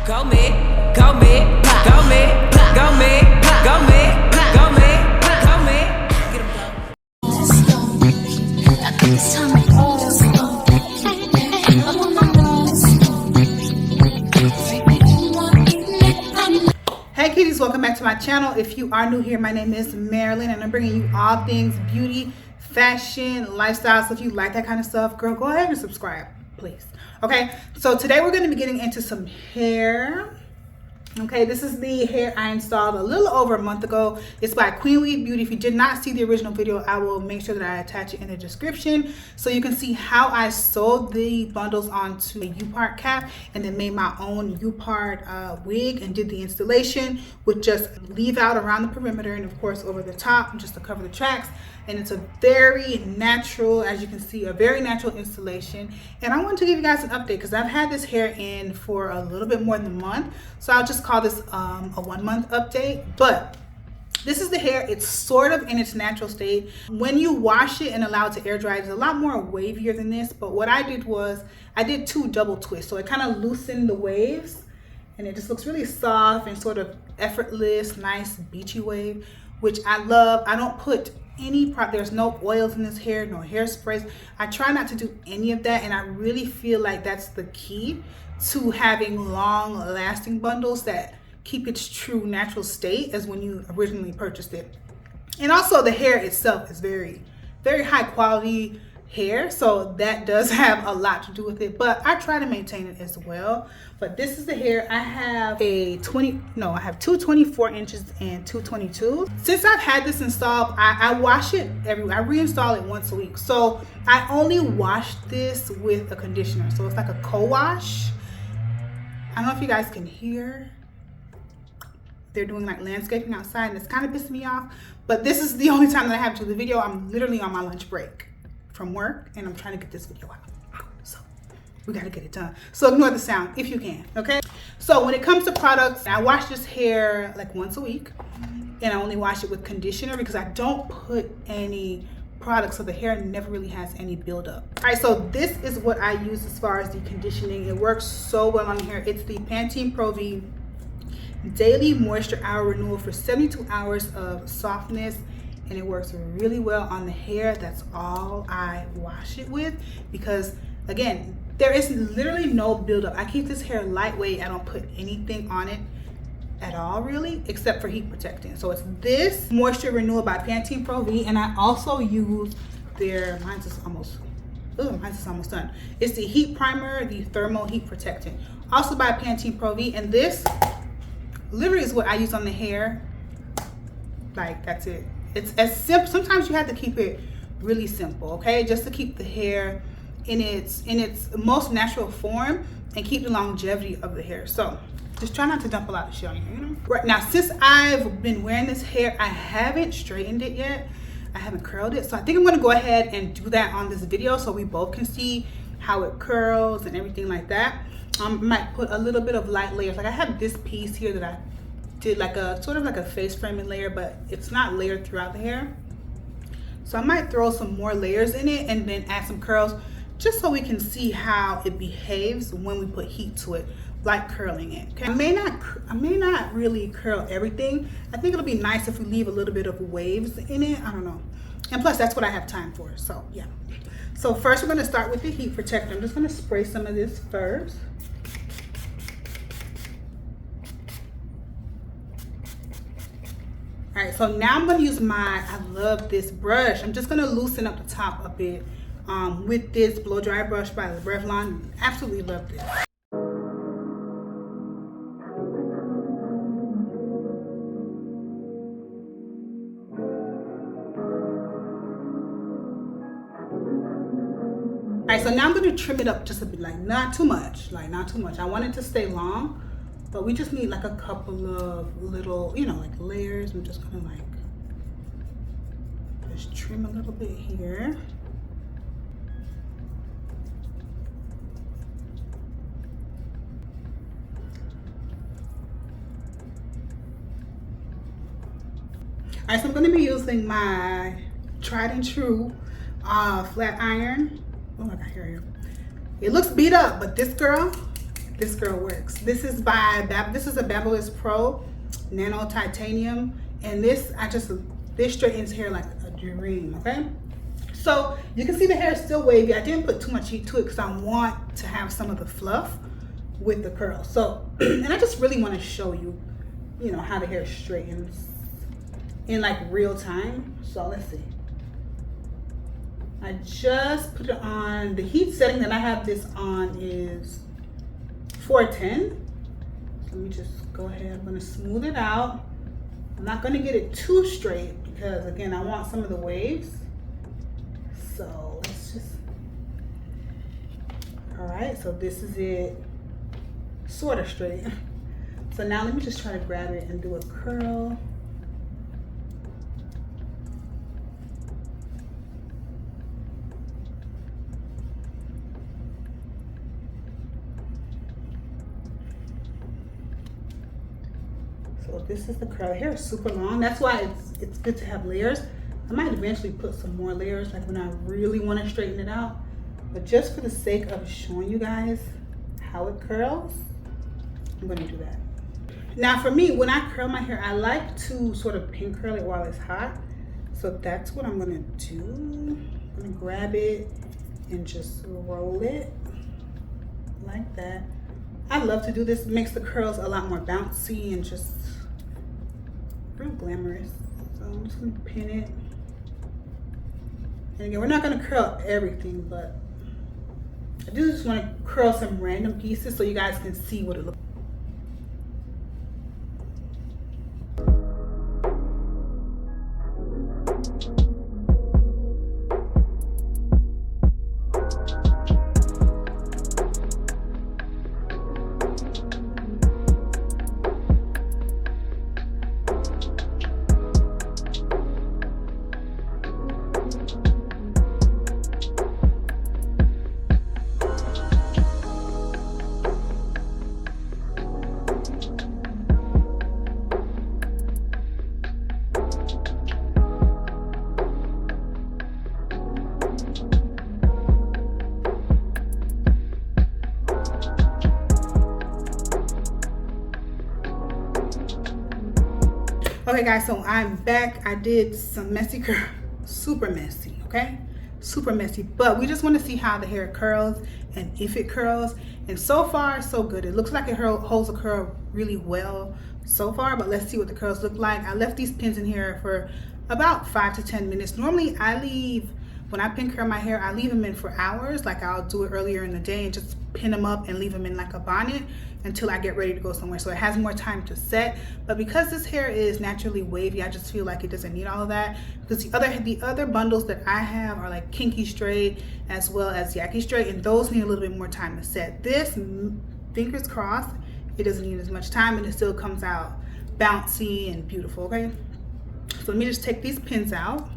Go me, go me, go me, go me, go me, go me, go me. Get 'em go. I think it's time to go. Hey kitties, welcome back to my channel. If you are new here, my name is Marilyn and I'm bringing you all things beauty, fashion, lifestyle. So if you like that kind of stuff, girl, go ahead and subscribe, please. Okay, so today we're going to be getting into some hair. Okay, this is the hair I installed a little over a month ago. It's by Queen Weave Beauty. If you did not see the original video, I will make sure that I attach it in the description so you can see how I sewed the bundles onto a U-part cap and then made my own U-part wig and did the installation with just leave out around the perimeter and of course over the top just to cover the tracks. And it's a very natural, as you can see, a very natural installation. And I wanted to give you guys an update because I've had this hair in for a little bit more than a month. So I'll just call this a 1 month update. But this is the hair. It's sort of in its natural state. When you wash it and allow it to air dry, it's a lot more wavier than this. But what I did was I did 2 double twists. So it kind of loosened the waves and it just looks really soft and sort of effortless, nice beachy wave, which I love. I don't put there's no oils in this hair, no hairsprays. I try not to do any of that, and I really feel like that's the key to having long lasting bundles that keep its true natural state as when you originally purchased it. And also the hair itself is very high quality hair, so that does have a lot to do with it, but I try to maintain it as well. But this is the hair. I have I have two 24 inches and 2 22. Since I've had this installed, I wash it I reinstall it once a week. So I only wash this with a conditioner, so it's like a co-wash. I don't know if you guys can hear, they're doing like landscaping outside and it's kind of pissing me off, but this is the only time that I have to do the video. I'm literally on my lunch break from work and I'm trying to get this video out, so we got to get it done. So ignore the sound if you can. Okay, so when it comes to products, I wash this hair like once a week and I only wash it with conditioner because I don't put any products, so the hair never really has any buildup. All right, so this is what I use as far as the conditioning. It works so well on hair. It's the Pantene Pro V Daily Moisture Hour Renewal for 72 hours of softness, and it works really well on the hair. That's all I wash it with because, again, there is literally no buildup. I keep this hair lightweight. I don't put anything on it at all really except for heat protectant. So it's this Moisture Renewal by Pantene Pro V, and I also use their, mine's is almost done. It's the heat primer, the thermal heat protectant, also by Pantene Pro V, and this literally is what I use on the hair. Like, that's it. It's as simple. Sometimes you have to keep it really simple, okay, just to keep the hair in its most natural form and keep the longevity of the hair. So just try not to dump a lot of shit on your hair, you know? Right now, since I've been wearing this hair, I haven't straightened it yet. I haven't curled it. So I think I'm gonna go ahead and do that on this video so we both can see how it curls and everything like that. I might put a little bit of light layers. Like I have this piece here that I did like a sort of like a face framing layer, but it's not layered throughout the hair. So I might throw some more layers in it and then add some curls just so we can see how it behaves when we put heat to it, like curling it. Okay, I may not really curl everything. I think it'll be nice if we leave a little bit of waves in it. I don't know, and plus that's what I have time for. So yeah, so first we're going to start with the heat protector. I'm just going to spray some of this first. All right, so now I'm going to use I love this brush. I'm just going to loosen up the top a bit with this blow dry brush by Revlon. Absolutely love this. All right, so now I'm going to trim it up just a bit, like not too much, I want it to stay long, but we just need like a couple of little, you know, like layers. I'm just gonna like just trim a little bit here. All right, so I'm gonna be using my tried and true flat iron. Oh, I got hair here. It looks beat up, but this girl this girl works. This is by this is a Babyliss Pro Nano Titanium, and this straightens hair like a dream. Okay, so you can see the hair is still wavy. I didn't put too much heat to it because I want to have some of the fluff with the curl. So and I just really want to show you, you know, how the hair straightens in like real time. So let's see. I just put it on. The heat setting that I have this on is 410. So let me just go ahead. I'm gonna smooth it out. I'm not gonna get it too straight because again, I want some of the waves. So let's just, all right, so this is it, sort of straight. So now let me just try to grab it and do a curl. So this is the curl. Hair is super long. That's why it's good to have layers. I might eventually put some more layers, like when I really want to straighten it out. But just for the sake of showing you guys how it curls, I'm going to do that. Now for me, when I curl my hair, I like to sort of pin curl it while it's hot. So that's what I'm going to do. I'm going to grab it and just roll it like that. I love to do this. It makes the curls a lot more bouncy and just real glamorous. So I'm just gonna pin it. And again, we're not gonna curl everything, but I do just wanna curl some random pieces so you guys can see what it looks like. Okay guys, so I'm back. I did some messy curl, super messy, okay? Super messy, but we just want to see how the hair curls and if it curls. And so far, so good. It looks like it holds a curl really well so far, but let's see what the curls look like. I left these pins in here for about 5 to 10 minutes. Normally I leave, when I pin curl my hair, I leave them in for hours. Like I'll do it earlier in the day and just pin them up and leave them in like a bonnet until I get ready to go somewhere, so it has more time to set. But because this hair is naturally wavy, I just feel like it doesn't need all of that, because the other bundles that I have are like kinky straight as well as yaki straight, and those need a little bit more time to set. This, fingers crossed, it doesn't need as much time and it still comes out bouncy and beautiful. Okay, so let me just take these pins out.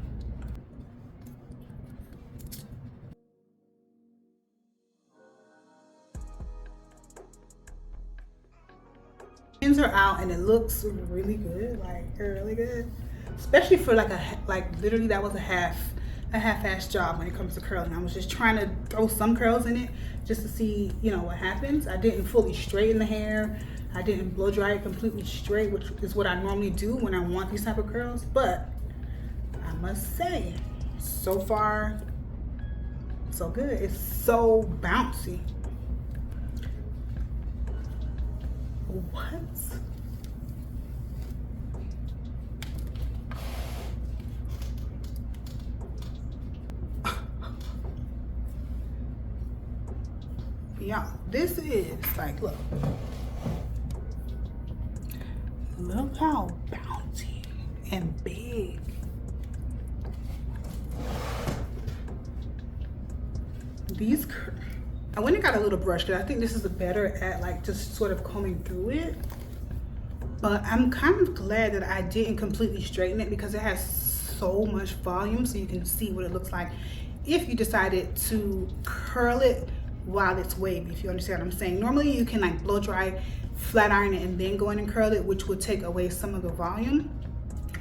Pins are out and it looks really good, like really good, especially for like literally that was a half-ass job when it comes to curling. I was just trying to throw some curls in it just to see, you know, what happens. I didn't fully straighten the hair. I didn't blow dry it completely straight, which is what I normally do when I want these type of curls. But I must say, so far so good. It's so bouncy. What? Yeah, this is like, look how bouncy and big. These I went and got a little brush because I think this is better at like just sort of combing through it. But I'm kind of glad that I didn't completely straighten it because it has so much volume, so you can see what it looks like if you decided to curl it while it's wavy, if you understand what I'm saying. Normally you can like blow dry, flat iron it, and then go in and curl it, which would take away some of the volume.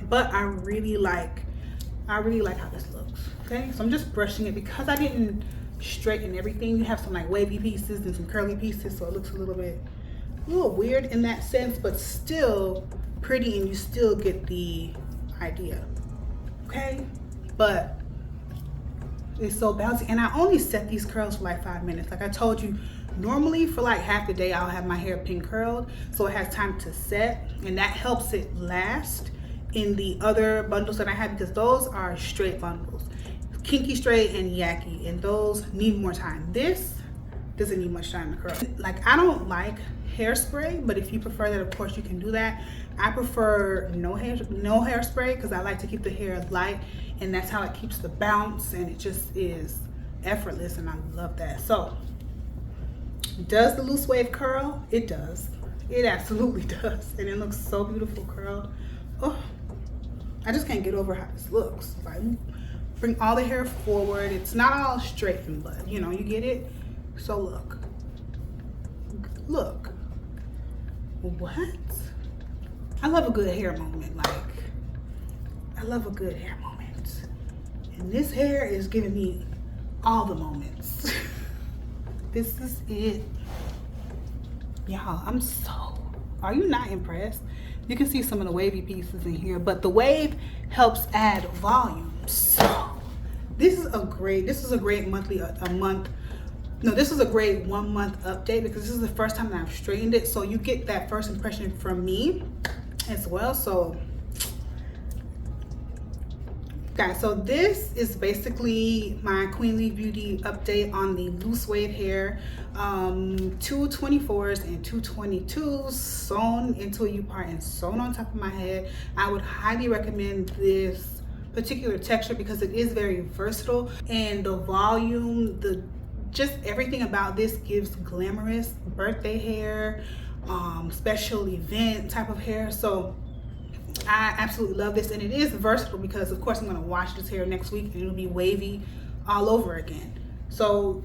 But I really like how this looks. Okay, so I'm just brushing it because I didn't straight and everything. You have some like wavy pieces and some curly pieces, so it looks a little weird in that sense, but still pretty, and you still get the idea. Okay, but it's so bouncy, and I only set these curls for like 5 minutes. Like I told you, normally for like half the day I'll have my hair pin curled, so it has time to set, and that helps it last in the other bundles that I have, because those are straight bundles, kinky straight and yaki, and those need more time. This doesn't need much time to curl. Like, I don't like hairspray, but if you prefer that, of course you can do that. I prefer no hairspray because I like to keep the hair light, and that's how it keeps the bounce, and it just is effortless, and I love that. So does the loose wave curl? It does. It absolutely does, and it looks so beautiful curled. Oh, I just can't get over how this looks. Like, bring all the hair forward. It's not all straightened, but you know, you get it. So look, what? I love a good hair moment. Like, I love a good hair moment, and this hair is giving me all the moments. This is it, y'all. Are you not impressed? You can see some of the wavy pieces in here, but the wave helps add volume. So this is a great this is a great 1 month update, because this is the first time that I've straightened it, so you get that first impression from me as well. So guys, so this is basically my Queenly Beauty update on the loose wave hair, 224s and 222s sewn into a U-part and sewn on top of my head. I would highly recommend this particular texture because it is very versatile, and the volume, just everything about this gives glamorous birthday hair, special event type of hair. So I absolutely love this, and it is versatile because of course I'm going to wash this hair next week and it'll be wavy all over again. So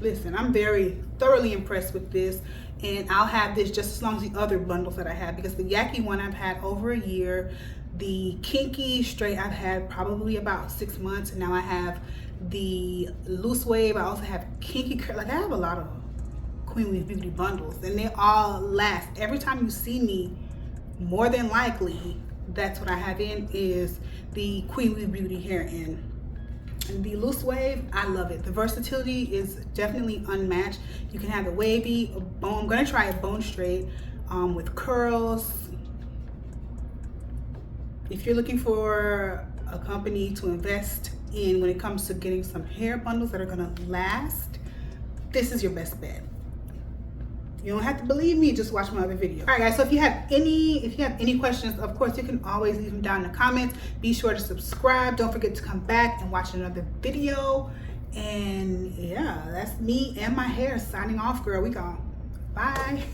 listen, I'm very thoroughly impressed with this, and I'll have this just as long as the other bundles that I have, because the yaki one I've had over a year, the kinky straight I've had probably about 6 months, and now I have the loose wave. I also have kinky curl. Like, I have a lot of Queenly Beauty bundles, and they all last. Every time you see me, more than likely that's what I have in is the Queenly Beauty hair in. And the loose wave, I love it. The versatility is definitely unmatched. You can have the wavy, I'm gonna try a bone straight with curls. If you're looking for a company to invest in when it comes to getting some hair bundles that are gonna last, this is your best bet. You don't have to believe me, just watch my other video. All right guys, so if you have any questions, of course you can always leave them down in the comments. Be sure to subscribe. Don't forget to come back and watch another video. And yeah, that's me and my hair signing off, girl. We gone. Bye.